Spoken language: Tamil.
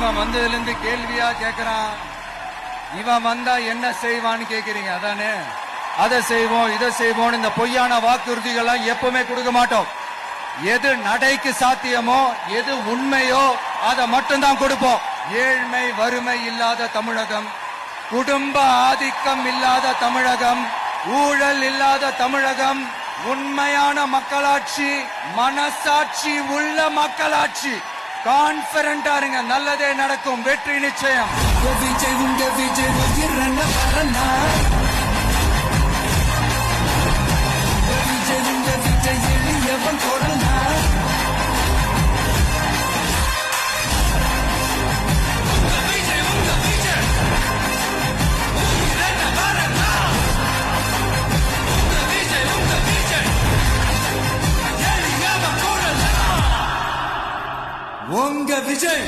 இவன் வந்ததுல இருந்து கேள்வியா கேக்குறான். இவன் வந்தா என்ன செய்வான்னு கேக்குறீங்க அதானே? அதை செய்வோம் இதை செய்வோம் இந்த பொய்யான வாக்குறுதிகள் எப்பவுமே கொடுக்க மாட்டோம். எது நடைக்கு சாத்தியமோ எது உண்மையோ அதை மட்டும்தான் கொடுப்போம். ஏழ்மை வறுமை இல்லாத தமிழகம், குடும்ப ஆதிக்கம் இல்லாத தமிழகம், ஊழல் இல்லாத தமிழகம், உண்மையான மக்களாட்சி, மனசாட்சி உள்ள மக்களாட்சி. கான்பிடண்டா இருங்க, நல்லதே நடக்கும், வெற்றி நிச்சயம். விஜய் உங்க விஜய் விஜய் உங்க விஜய் எளியவன் கொரோனா. உங்க விஜய்